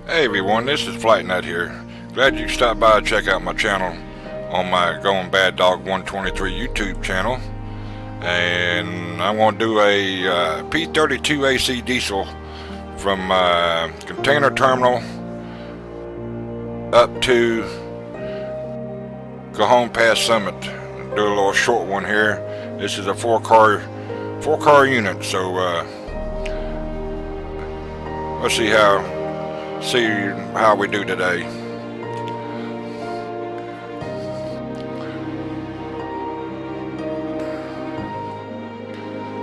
Hey everyone, this is Flight Nut here. Glad you stopped by to check out my channel on my Going Bad Dog 123 YouTube channel. And I want to do a P32 AC diesel from container terminal up to Cahon Pass Summit. Do a little short one here. This is a four car unit, so let's see how we do today.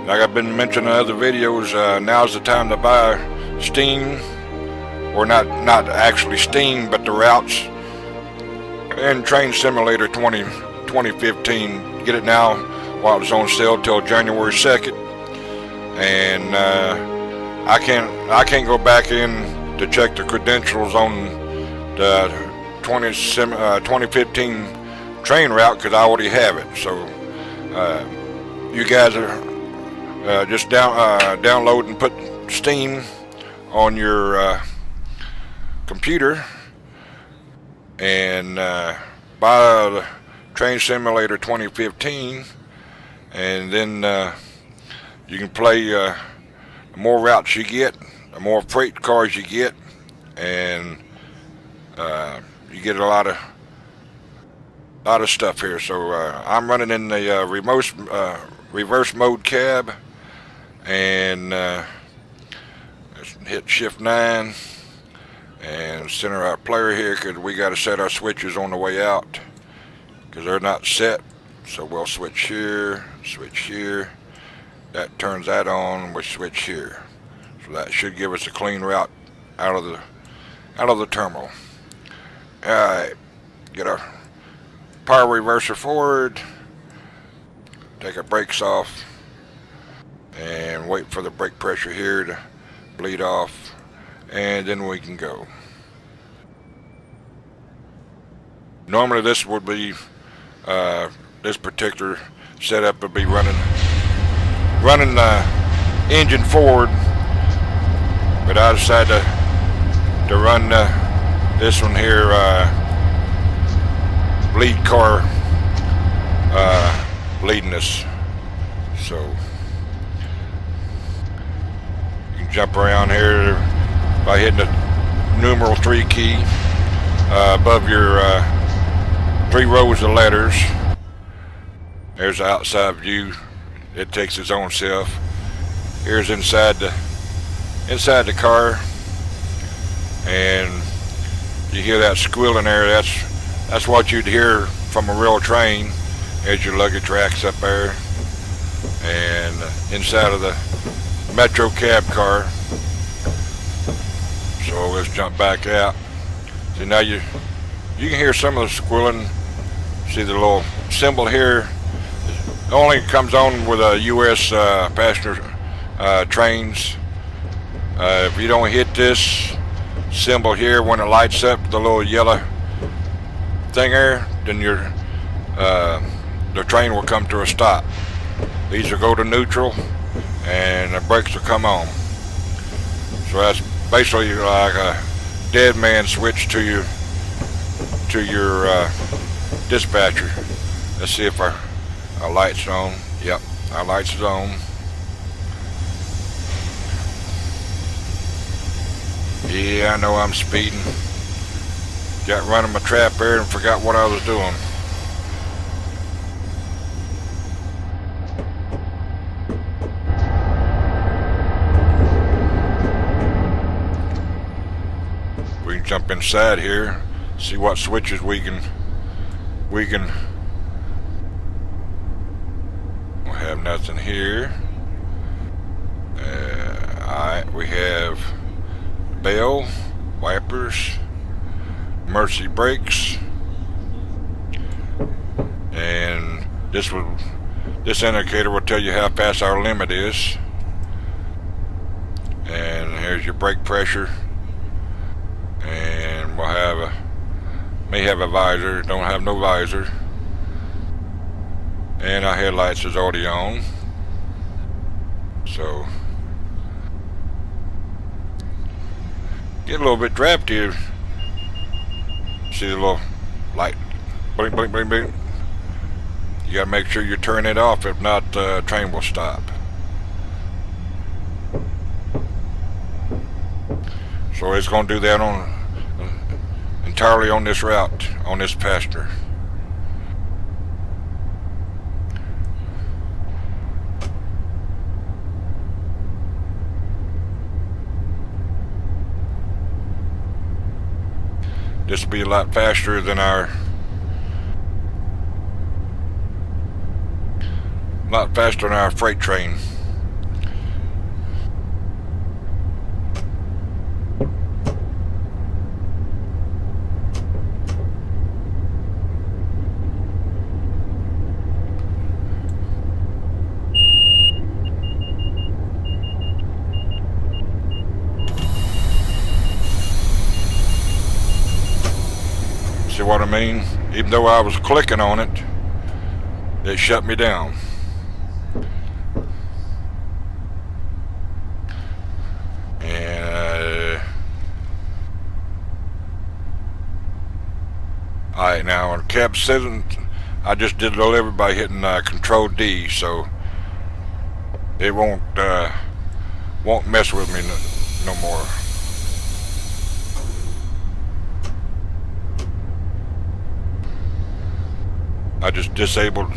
Like I've been mentioning in other videos, now's the time to buy steam, or not actually steam, but the routes and Train Simulator 2015. Get it now while it's on sale till January 2nd, and I can't go back in to check the credentials on the 2015 train route because I already have it. So you guys are just download and put steam on your computer and buy the Train Simulator 2015, and then you can play the more routes you get, the more freight cars you get, and you get a lot of stuff here. So I'm running in the reverse mode cab, and let's hit shift 9 and center our player here because we got to set our switches on the way out because they're not set. So we'll switch here, that turns that on, we switch here. So that should give us a clean route out of the terminal. Alright, get our power reverser forward, take our brakes off, and wait for the brake pressure here to bleed off, and then we can go. Normally this would be this particular setup would be running the engine forward, but I decided to run this one here lead car leading us. So you can jump around here by hitting the numeral 3 key above your 3 rows of letters. There's the outside view. It takes its own self. Here's inside the car, and you hear that squealing there. That's what you'd hear from a real train as your luggage racks up there, and inside of the Metro cab car. So let's jump back out. See, now you can hear some of the squealing. See the little symbol here? It only comes on with a U.S. passenger trains. If you don't hit this symbol here when it lights up, the little yellow thing there, then the train will come to a stop. These will go to neutral, and the brakes will come on. So that's basically like a dead man switch to your dispatcher. Let's see if our lights are on. Yep, our lights is on. Yeah, I know I'm speeding. Got running my trap there and forgot what I was doing. We can jump inside here, see what switches we can. We'll have nothing here. Alright, we have bell, wipers, emergency brakes, and this indicator will tell you how fast our limit is. And here's your brake pressure, and we'll have may have a visor, don't have no visor, and our headlights is already on. So Get a little bit drafty. See the little light, blink, blink, blink, blink. You gotta make sure you turn it off, if not the train will stop. So it's gonna do that on entirely on this route, on this passenger. This will be a lot faster than our freight train. See what I mean? Even though I was clicking on it, it shut me down. And alright, now on cab 7, I just did deliver by hitting Control D, so it won't mess with me no more. I just disabled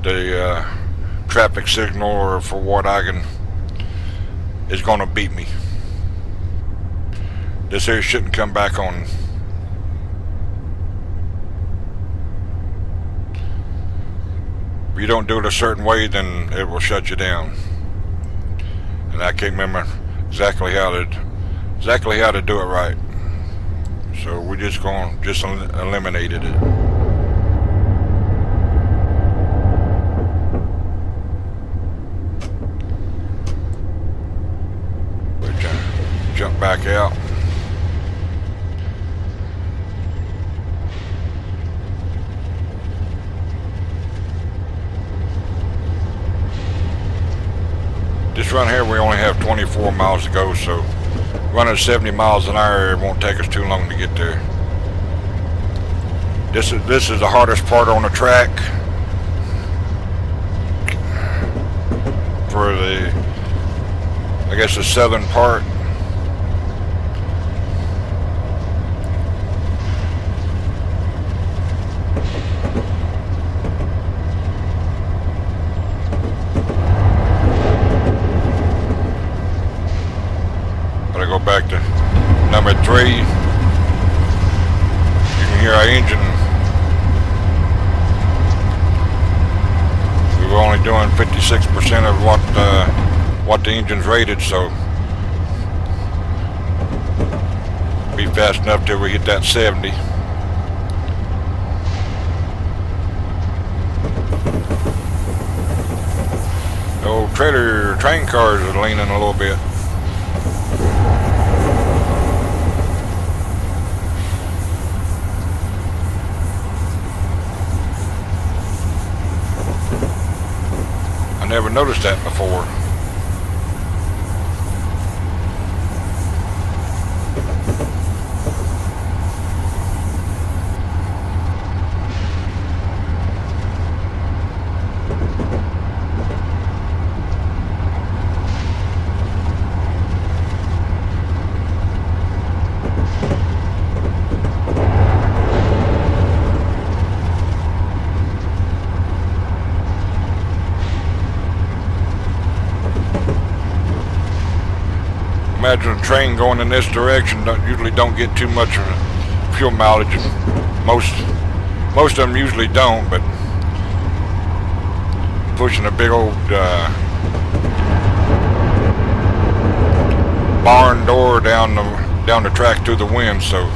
the traffic signal, or for what I can is gonna beat me. This here shouldn't come back on. If you don't do it a certain way, then it will shut you down. And I can't remember exactly how to do it right. So we're just gonna eliminated it. Jump back out. This run here we only have 24 miles to go, so running 70 miles an hour, it won't take us too long to get there. This is the hardest part on the track for I guess the southern part. Back to number 3. You can hear our engine. We were only doing 56% of what the engine's rated, so be fast enough till we hit that 70. The old train cars are leaning a little bit. I never noticed that before. Imagine a train going in this direction usually don't get too much fuel mileage. Most of them usually don't, but pushing a big old barn door down the track through the wind, so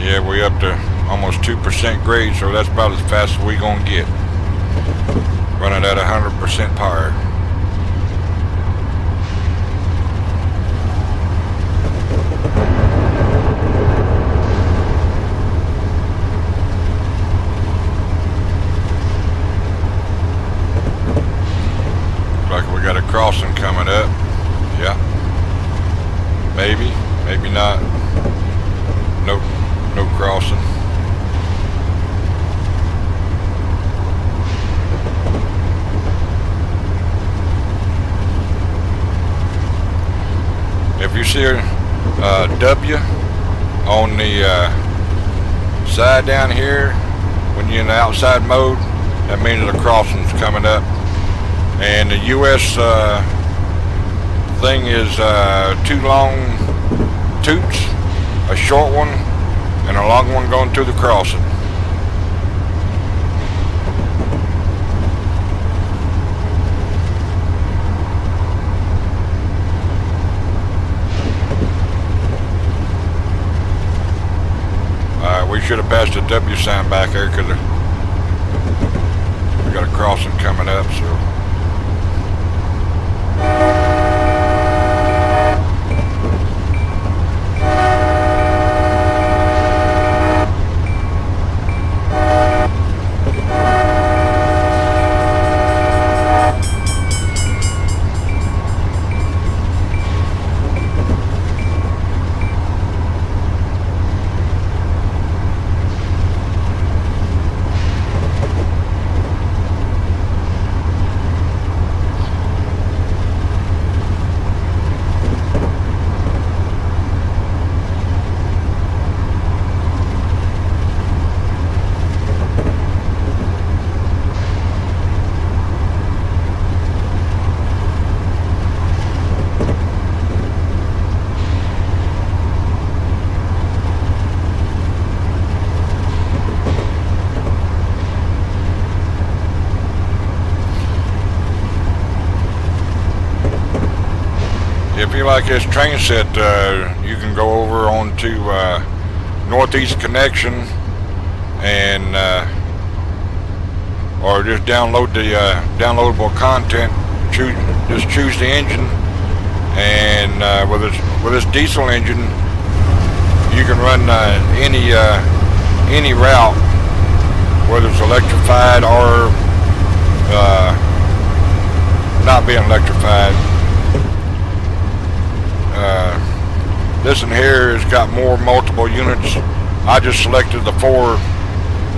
yeah, we up to almost 2% grade, so that's about as fast as we gonna get. running at 100% power. Looks like we got a crossing coming up. Yeah. Maybe, maybe not. Nope, no crossing. If you see a W on the side down here, when you're in the outside mode, that means the crossing's coming up. And the US thing is 2 long toots, a short one, and a long one going through the crossing. We should have passed the W sign back there because we got a crossing coming up. So. If you like this train set, you can go over onto Northeast Connection and or just download the downloadable content. Just choose the engine, and with this diesel engine, you can run any route, whether it's electrified or not being electrified. This in here has got more multiple units. I just selected the 4.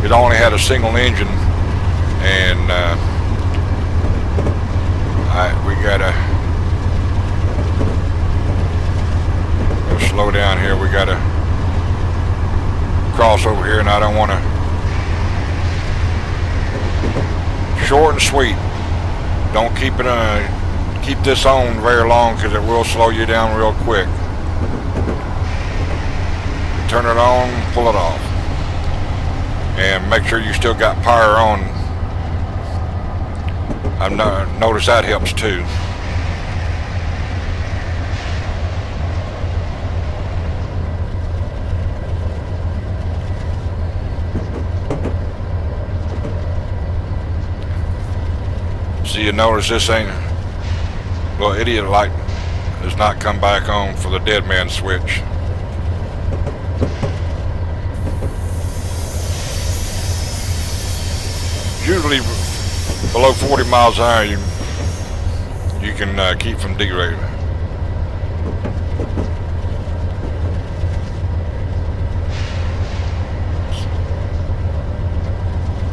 It only had a single engine, and we gotta slow down here. We gotta cross over here, and I don't want to. Short and sweet. Don't keep this on very long because it will slow you down real quick. Turn it on, pull it off, and make sure you still got power on. I've noticed that helps too. See, you notice this ain't, well, idiot light does not come back on for the dead man switch. Usually below 40 miles an hour, you can keep from derating.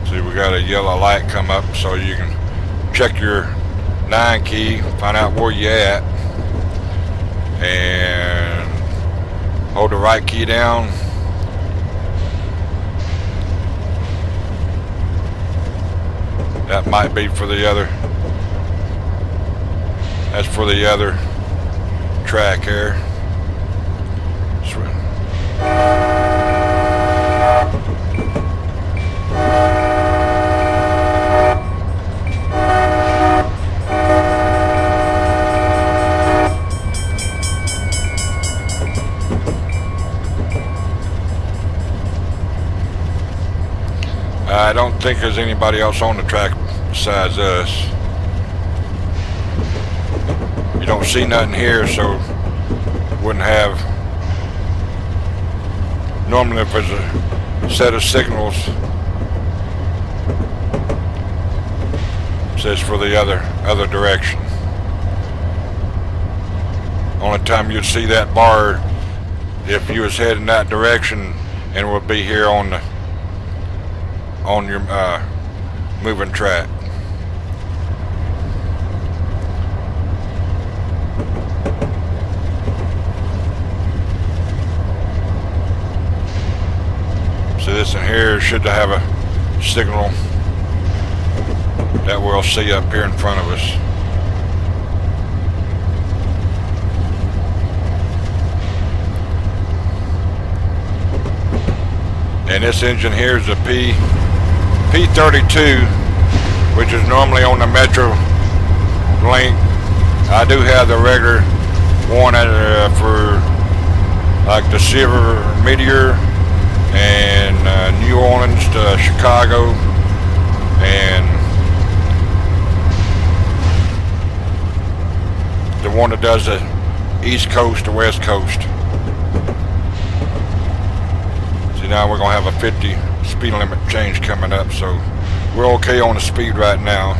See, we got a yellow light come up, so you can check your 9 key, find out where you at, and hold the right key down. That might be for the other. That's for the other track here. I don't think there's anybody else on the track besides us. You don't see nothing here, so wouldn't have. Normally if there's a set of signals, it says for the other direction. Only time you'd see that bar if you was heading that direction, and it would be here on your moving track. So this in here should have a signal that we'll see up here in front of us. And this engine here is a P32, which is normally on the Metro Link. I do have the regular one for like the Silver Meteor and New Orleans to Chicago, and the one that does the East Coast to West Coast. Now we're going to have a 50 speed limit change coming up, so we're okay on the speed right now.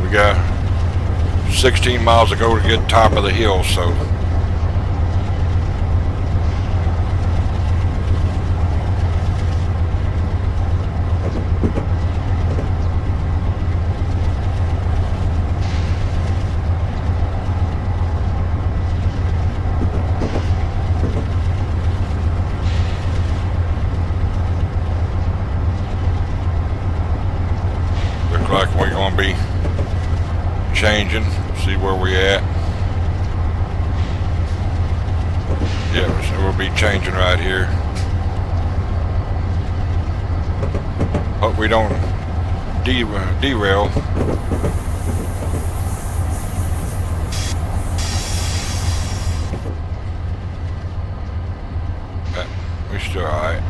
We got 16 miles to go to get top of the hill, so like we're going to be changing, see where we at. Yeah, so we'll be changing right here. Hope we don't derail. We're still alright.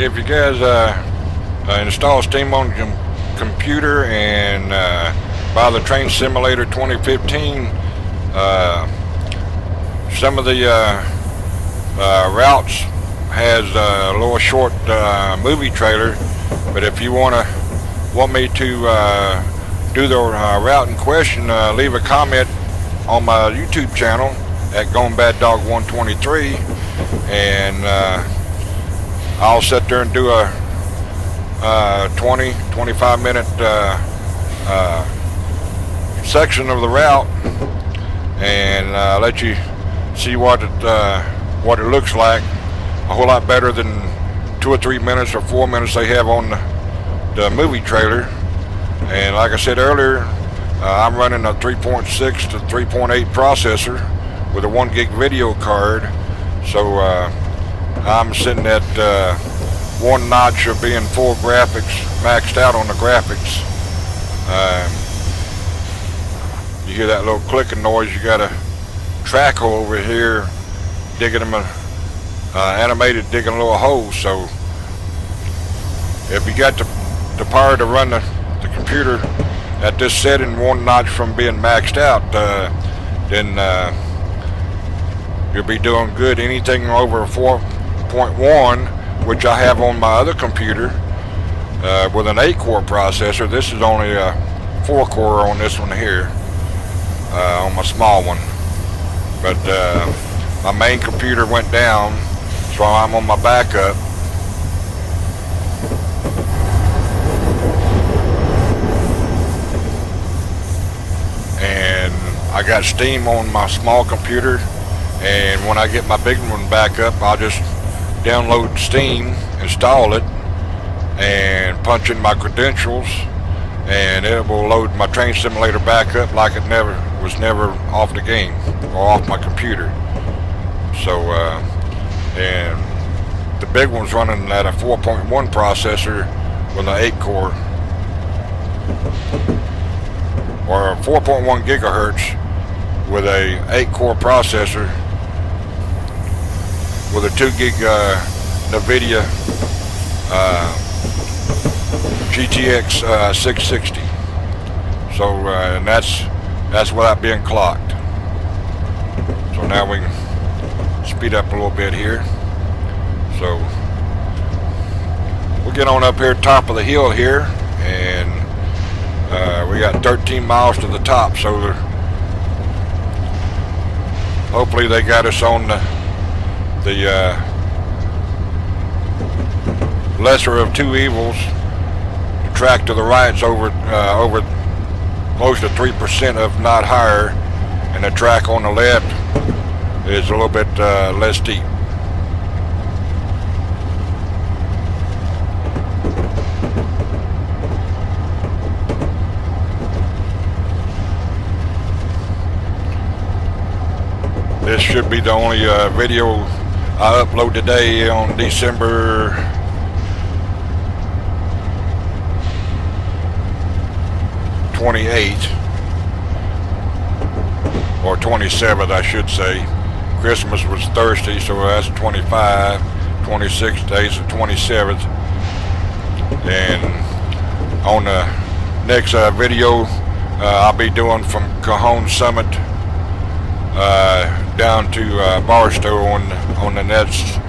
If you guys install Steam on your computer and buy the Train Simulator 2015, some of the routes has a little short movie trailer, but if you want me to do the route in question, leave a comment on my YouTube channel at Gone Bad Dog 123, and I'll sit there and do a 20-25 minute section of the route and let you see what it looks like. A whole lot better than 2 or 3 minutes or 4 minutes they have on the movie trailer. And like I said earlier, I'm running a 3.6 to 3.8 processor with a 1 gig video card, so I'm sitting at one notch of being full graphics, maxed out on the graphics. You hear that little clicking noise, you got a track over here digging them animated digging a little hole. So if you got the power to run the computer at this setting, one notch from being maxed out, then you'll be doing good. Anything over 4.1, which I have on my other computer with an 8-core processor. This is only a 4-core on this one here. on my small one. But my main computer went down, so I'm on my backup. And I got Steam on my small computer, and when I get my big one back up, I'll just download Steam, install it, and punch in my credentials, and it will load my train simulator back up like it was never off the game or off my computer. So and the big one's running at a 4.1 processor with an 8-core or 4.1 gigahertz with a 8-core processor with a 2 gig NVIDIA GTX 660. So and that's without being clocked. So now we can speed up a little bit here. So we'll get on up here top of the hill here, and we got 13 miles to the top. So hopefully they got us on the lesser of two evils. The track to the right's over close to 3%, if not higher, and the track on the left is a little bit less steep. This should be the only video I upload today on December 28th or 27th, I should say. Christmas was Thursday, so that's 25, 26 days the 27th. And on the next video, I'll be doing from Cahon Summit down to Barstow on the next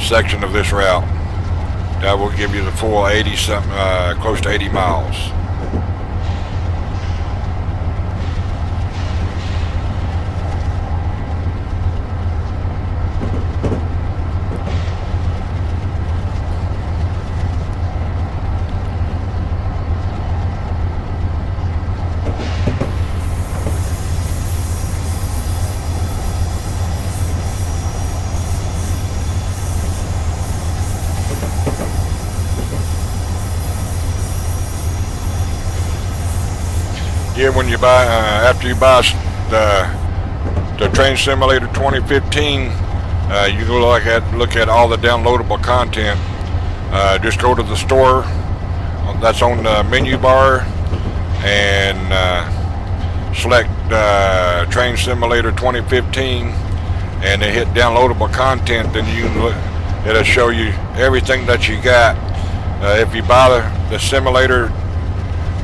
section of this route. That will give you the full 80 something, close to 80 miles. Yeah, when you buy, after you buy the Train Simulator 2015, you go look at all the downloadable content. Just go to the store that's on the menu bar and select Train Simulator 2015, and then hit downloadable content. Then you can look, it'll show you everything that you got. If you buy the simulator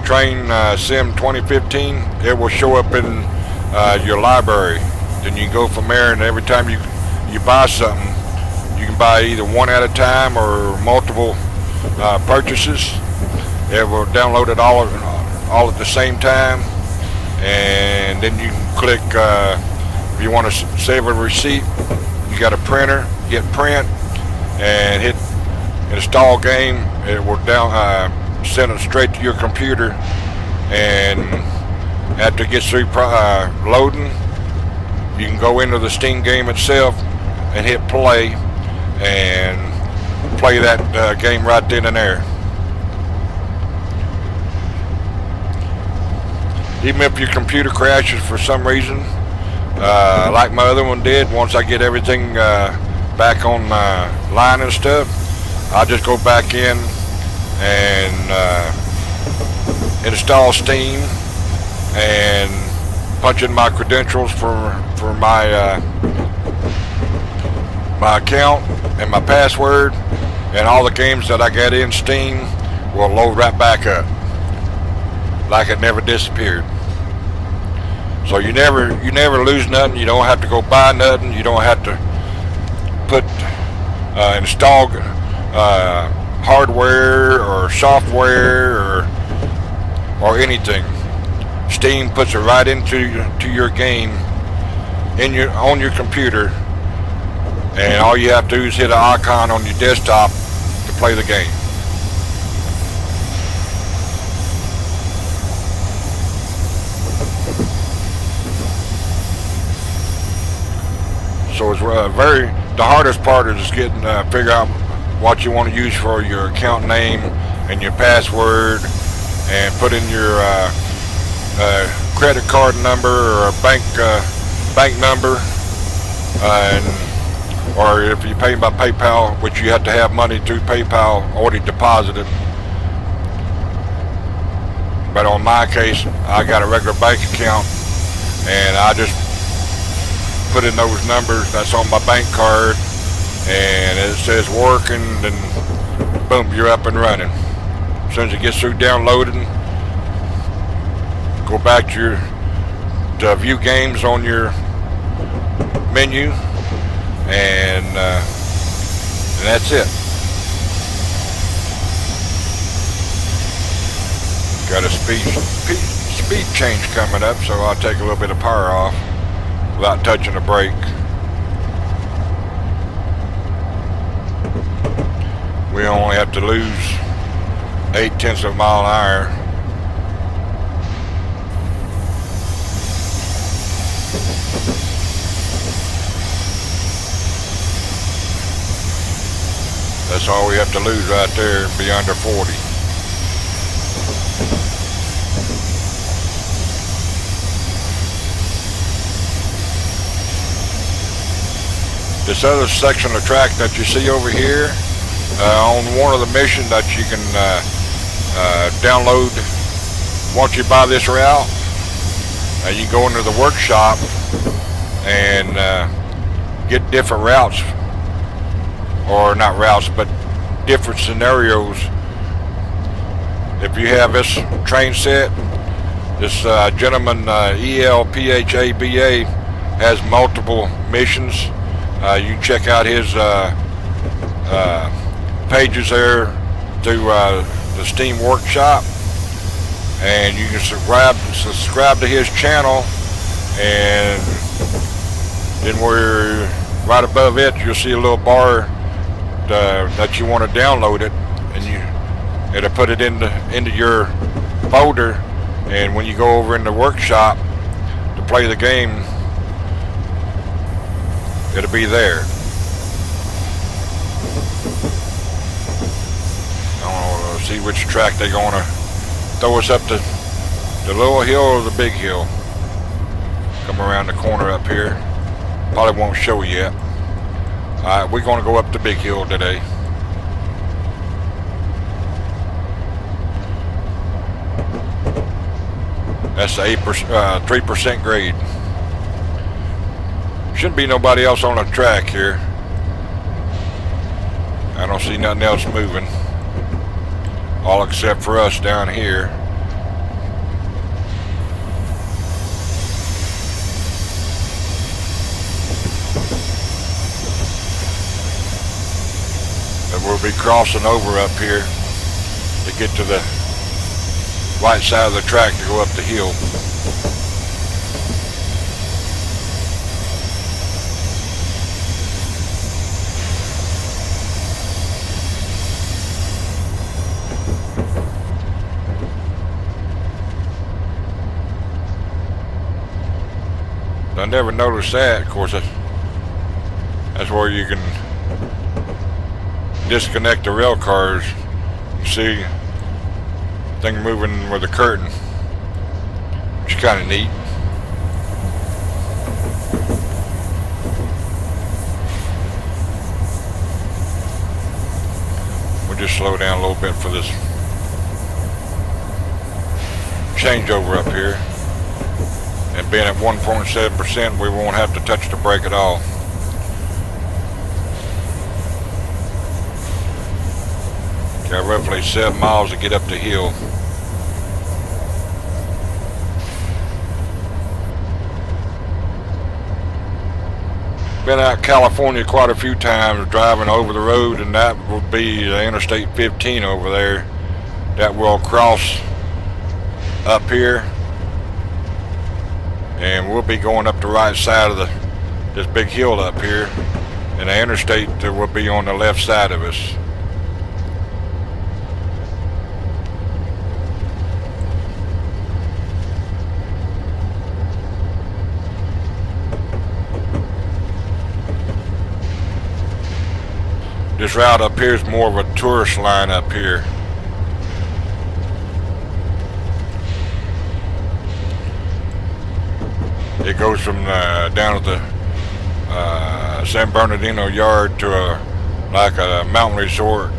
Train Sim 2015, it will show up in your library. Then you go from there, and every time you buy something, you can buy either one at a time or multiple purchases. It will download it all at the same time, and then you can click if you want to save a receipt. You got a printer, hit print and hit install game. It will send it straight to your computer, and after it gets through loading, you can go into the Steam game itself and hit play and play that game right then and there. Even if your computer crashes for some reason, like my other one did, once I get everything back on my line and stuff, I'll just go back in and install Steam and punch in my credentials for my my account and my password, and all the games that I got in Steam will load right back up like it never disappeared. So you never lose nothing. You don't have to go buy nothing. You don't have to put install hardware or software or anything. Steam puts it right into your game on your computer, and all you have to do is hit an icon on your desktop to play the game. So it's the hardest part is just getting figure out what you want to use for your account name and your password, and put in your credit card number or a bank number, or if you pay by PayPal, which you have to have money through PayPal already deposited. But on my case, I got a regular bank account, and I just put in those numbers that's on my bank card, and it says working, then boom, you're up and running. As soon as it gets through downloading, go back to view games on your menu, and that's it. Got a speed change coming up, so I'll take a little bit of power off without touching the brake. We only have to lose 0.8 of a mile an hour. That's all we have to lose right there, be under 40. This other section of track that you see over here, on one of the missions that you can download once you buy this route, you go into the workshop and get different routes, or not routes, but different scenarios. If you have this train set, this gentleman, ELPHABA, has multiple missions. You can check out his pages there through the Steam Workshop, and you can subscribe to his channel, and then we're right above it, you'll see a little bar that you want to download it, and it'll put it into your folder, and when you go over in the workshop to play the game, it'll be there. I want to see which track they're going to throw us up to, the little hill or the big hill. Come around the corner up here. Probably won't show yet. Alright, we're going to go up the big hill today. That's the 3% grade. Shouldn't be nobody else on the track here. I don't see nothing else moving, all except for us down here. And we'll be crossing over up here to get to the right side of the track to go up the hill. I never noticed that. Of course, that's where you can disconnect the rail cars. You see thing moving with the curtain, which is kind of neat. We'll just slow down a little bit for this changeover up here. And being at 1.7%, we won't have to touch the brake at all. Got roughly 7 miles to get up the hill. Been out California quite a few times driving over the road, and that will be the Interstate 15 over there that will cross up here and we'll be going up the right side of this big hill up here, and the interstate will be on the left side of us. This route up here is more of a tourist line up here. It goes from down at the San Bernardino Yard to like a mountain resort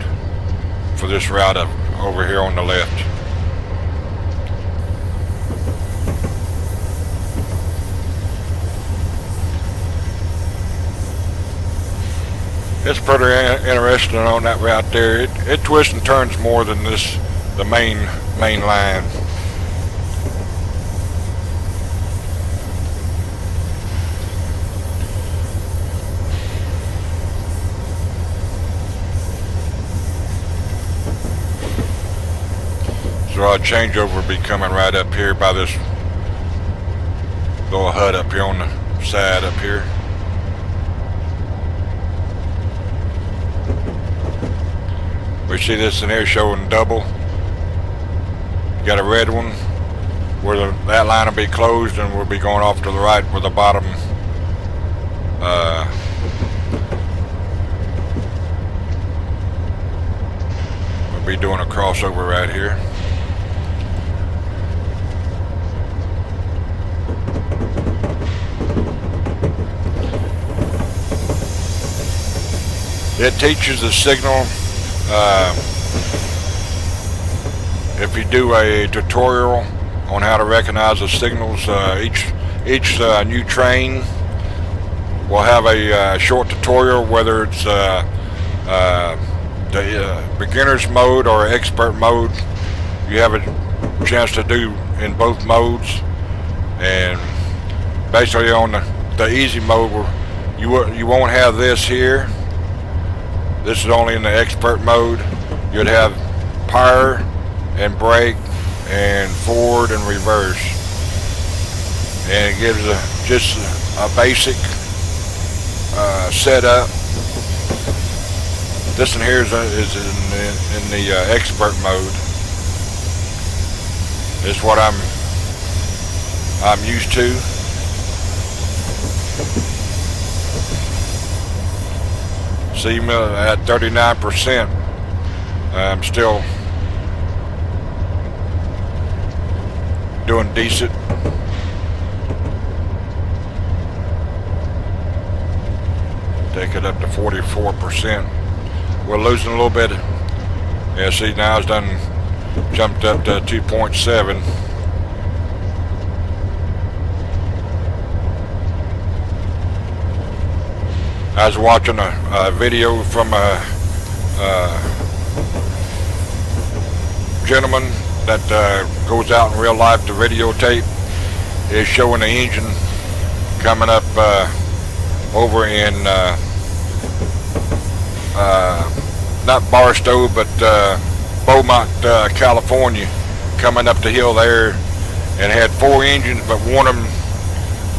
for this route up over here on the left. It's pretty interesting on that route there. It twists and turns more than the main line. So our changeover will be coming right up here by this little hut up here on the side up here. We see this in here showing double. You got a red one where that line will be closed, and we'll be going off to the right where the bottom we'll be doing a crossover right here. It teaches the signal. If you do a tutorial on how to recognize the signals, each new train will have a short tutorial, whether it's the beginner's mode or expert mode. You have a chance to do in both modes, and basically on the easy mode, you won't have this here. This is only in the expert mode. You'd have power and brake and forward and reverse, and it gives just a basic setup. This one here is in the expert mode. It's what I'm used to. See, at 39%, I'm still doing decent. Take it up to 44%. We're losing a little bit. Yeah, see, now it's done jumped up to 2.7. I was watching a video from a gentleman that goes out in real life to videotape. Is showing the engine coming up over in not Barstow, but Beaumont, California, coming up the hill there, and had 4 engines, but one of them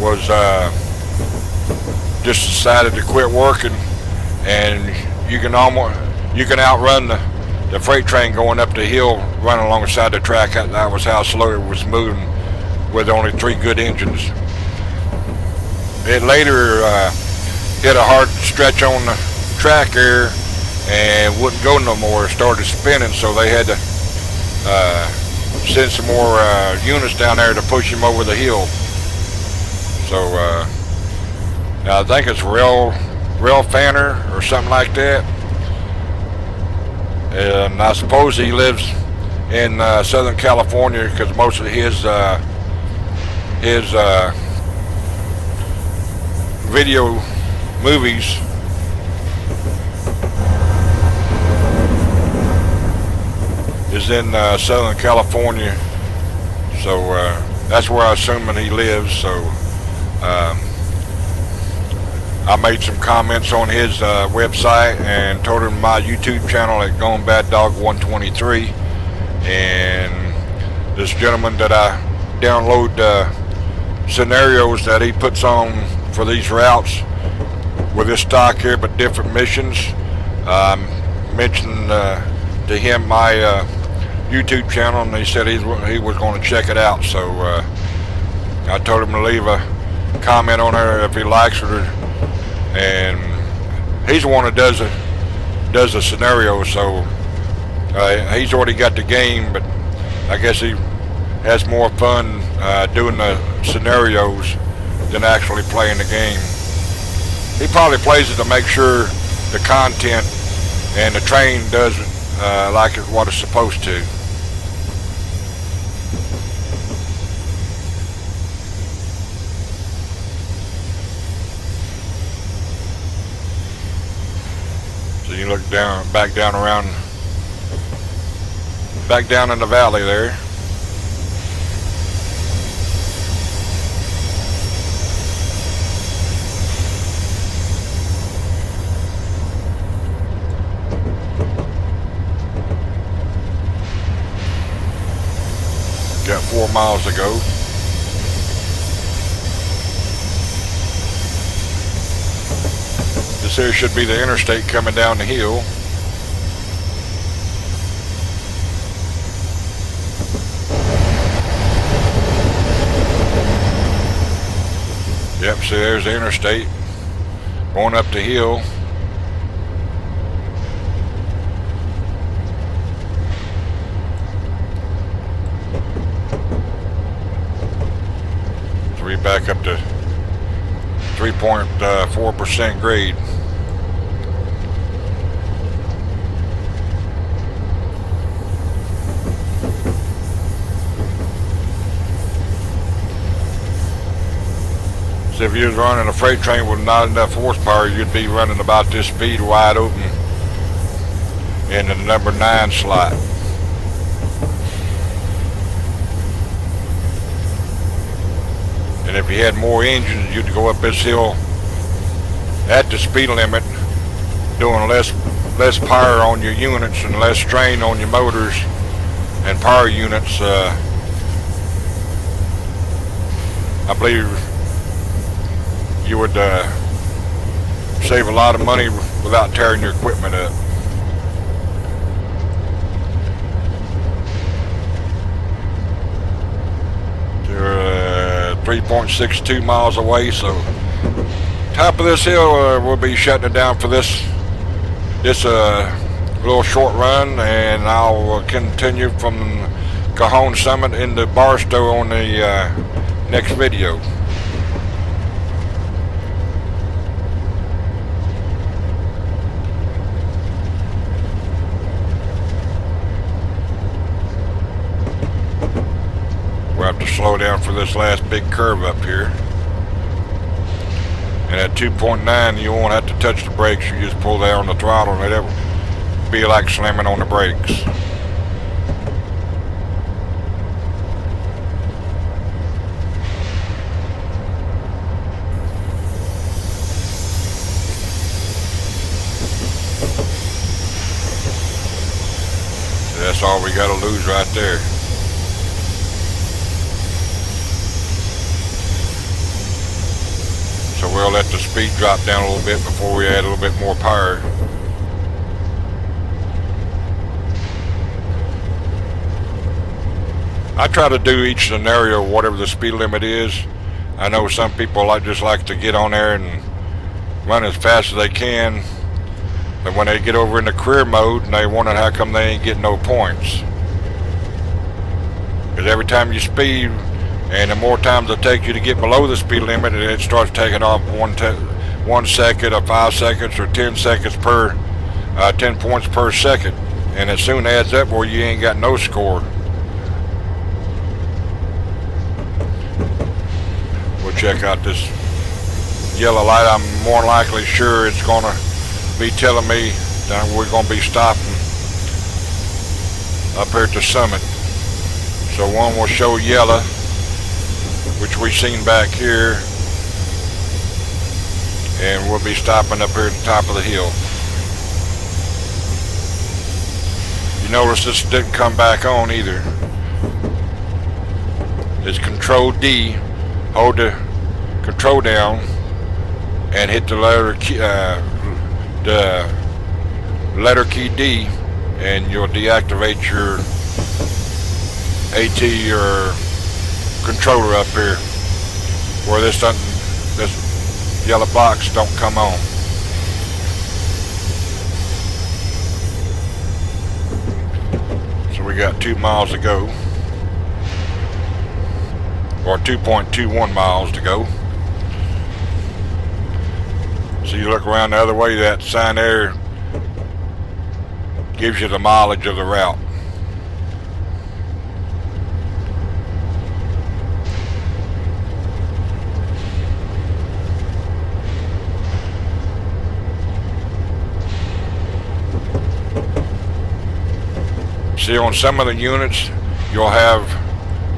was just decided to quit working, and you can outrun the freight train going up the hill, running alongside the track. That was how slow it was moving, with only 3 good engines. It later hit a hard stretch on the track there and wouldn't go no more. It started spinning, so they had to send some more units down there to push him over the hill. So I think it's rail fanner or something like that, and I suppose he lives in Southern California, because most of his video movies is in Southern California, so that's where I'm assuming he lives. So I made some comments on his website and told him my YouTube channel at Gone Bad Dog 123, and this gentleman that I download scenarios that he puts on for these routes with his stock here, but different missions. Mentioned to him my YouTube channel, and he said he was going to check it out. So I told him to leave a comment on there if he likes it, and he's the one that does the scenario. So he's already got the game, but I guess he has more fun doing the scenarios than actually playing the game. He probably plays it to make sure the content and the train does like what it's supposed to. So you look back down in the valley there. Got 4 miles to go. This here should be the interstate coming down the hill. Yep, see there's the interstate going up the hill. So we back up to 3.4% grade. So if you was running a freight train with not enough horsepower, you'd be running about this speed wide open in the number 9 slot. And if you had more engines, you'd go up this hill at the speed limit, doing less power on your units and less strain on your motors and power units. I believe you would save a lot of money without tearing your equipment up. They're 3.62 miles away, so top of this hill we'll be shutting it down for this little short run, and I'll continue from Cahon Summit into Barstow on the next video. We'll have to slow down for this last big curve up here. And at 2.9, you won't have to touch the brakes. You just pull down the throttle and it'll be like slamming on the brakes. So that's all we got to lose right there. So we'll let the speed drop down a little bit before we add a little bit more power. I try to do each scenario whatever the speed limit is. I know some people just like to get on there and run as fast as they can, but when they get over in the career mode and they wonder how come they ain't getting no points. Because every time you speed, and the more times it takes you to get below the speed limit, it starts taking off 1 second or 5 seconds or 10 seconds per 10 points per second, and it soon adds up where you ain't got no score. We'll check out this yellow light. I'm more likely sure it's gonna be telling me that we're gonna be stopping up here at the summit. So one will show yellow, which we've seen back here, and we'll be stopping up here at the top of the hill. You notice this didn't come back on either. It's Control D hold the control down and hit the letter key D, and you'll deactivate your AT or controller up here, where this yellow box don't come on. So we got 2 miles to go, or 2.21 miles to go. So you look around the other way, that sign there gives you the mileage of the route. See, on some of the units, you'll have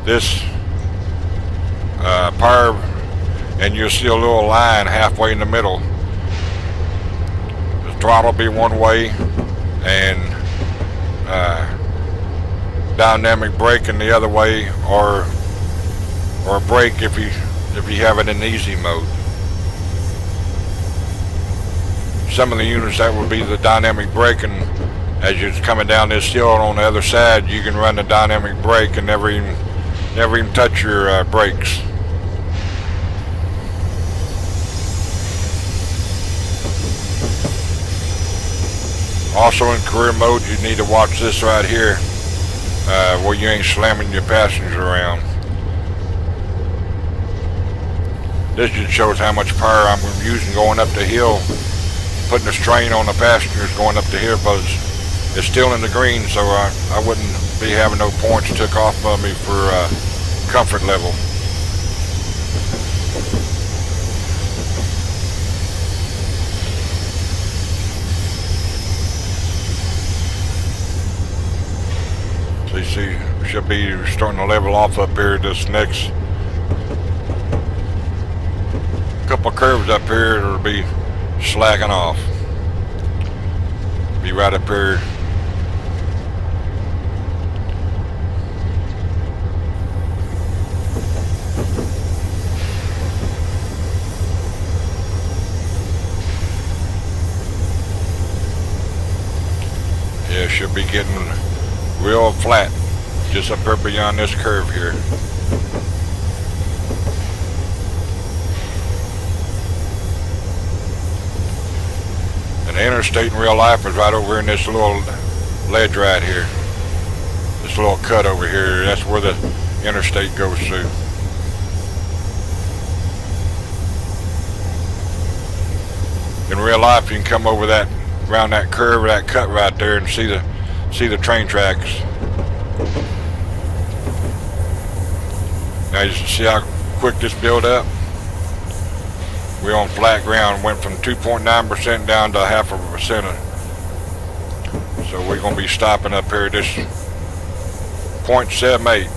this power, and you'll see a little line halfway in the middle. The throttle will be one way, and dynamic braking the other way, or brake if you have it in easy mode. Some of the units, that would be the dynamic braking. As you're coming down this hill, on the other side, you can run the dynamic brake and never even touch your brakes. Also in career mode, you need to watch this right here, where you ain't slamming your passengers around. This just shows how much power I'm using going up the hill, putting a strain on the passengers going up the hill, because it's still in the green, so I wouldn't be having no points took off of me for comfort level. So you see, we should be starting to level off up here. This next couple of curves up here, it'll be slacking off. Be right up here. Yeah, should be getting real flat just up here beyond this curve here. And the interstate in real life is right over in this little ledge right here. This little cut over here, that's where the interstate goes through. In real life, you can come over that, around that curve, that cut right there, and see the train tracks. Now you see how quick this build up. We're on flat ground, went from 2.9% down to 0.5%. So we're going to be stopping up here at this 0.78.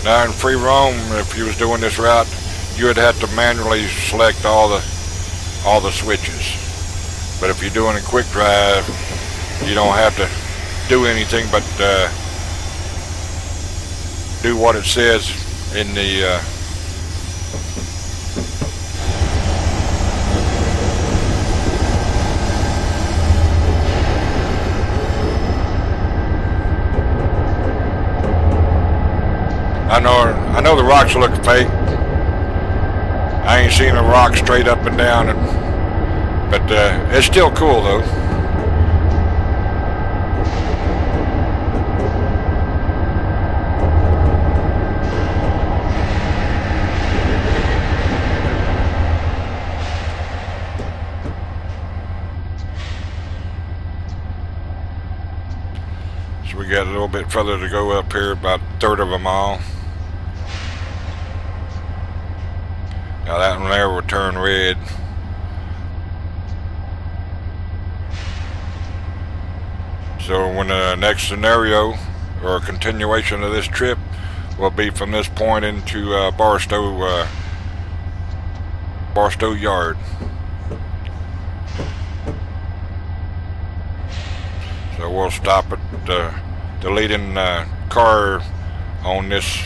Now in free roam, if you was doing this route, you would have to manually select all the switches. But if you're doing a quick drive, you don't have to do anything but do what it says in the I know the rocks look fake. I ain't seen a rock straight up and down, but it's still cool though. So we got a little bit further to go up here, about a third of a mile. Now that one there will turn red. So when the next scenario or a continuation of this trip, will be from this point into Barstow Yard. So we'll stop at the leading car on this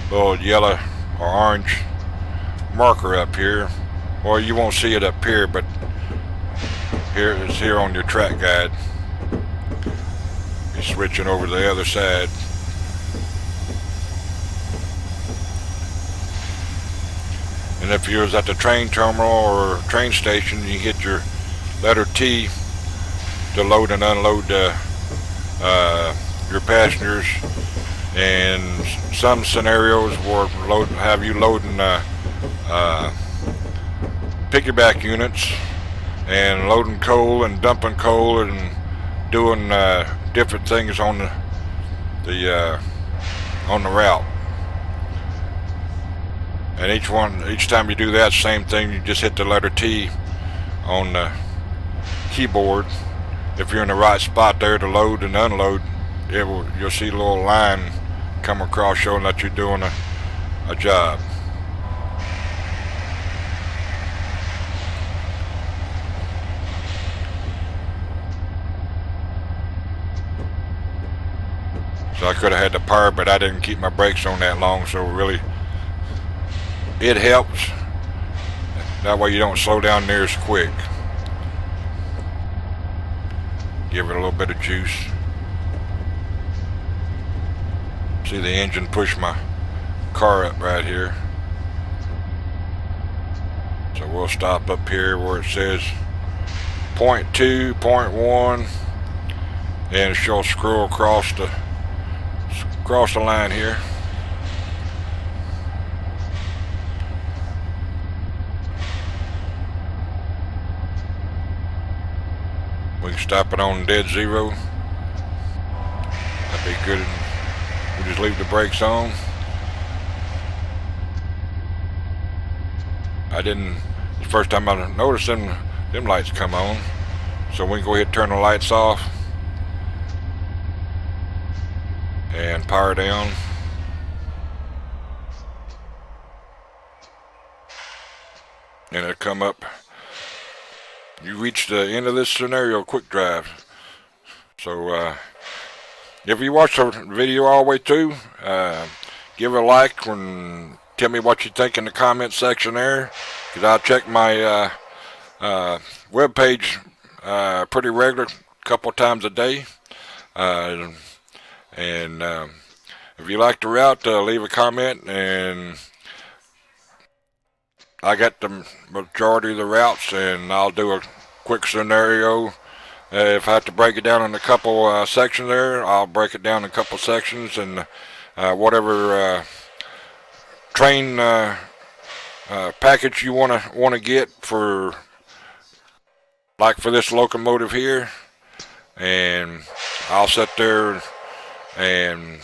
little yellow or orange marker up here. Well, you won't see it up here, but here it's here on your track guide. You're switching over to the other side. And if you was at the train terminal or train station, you hit your letter T to load and unload your passengers. And some scenarios will have you loading piggyback units and loading coal and dumping coal and doing different things on the route. And each time you do that, same thing. You just hit the letter T on the keyboard. If you're in the right spot there to load and unload, you'll see a little line come across showing that you're doing a job. So I could have had the power, but I didn't keep my brakes on that long, so really it helps. That way you don't slow down near as quick. Give it a little bit of juice. See the engine push my car up right here. So we'll stop up here where it says 0.2, 0.1, and she'll scroll across the line here. We can stop it on dead zero. That'd be good. We just leave the brakes on. The first time I noticed them lights come on. So we can go ahead and turn the lights off and power down. And it'll come up. You reach the end of this scenario quick drive. So if you watch the video all the way through, give it a like and tell me what you think in the comment section there, because I'll check my web page pretty regular, a couple times a day. And if you like the route, leave a comment, and I got the majority of the routes, and I'll do a quick scenario. If I have to break it down in a couple sections there, I'll break it down in a couple sections, and whatever train package you want to get for, like for this locomotive here, and I'll sit there and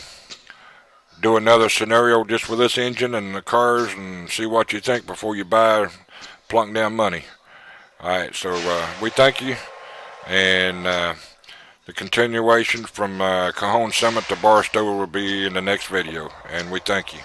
do another scenario just with this engine and the cars and see what you think before you buy, plunk down money. Alright, so we thank you, and the continuation from Cahon Summit to Barstow will be in the next video, and we thank you.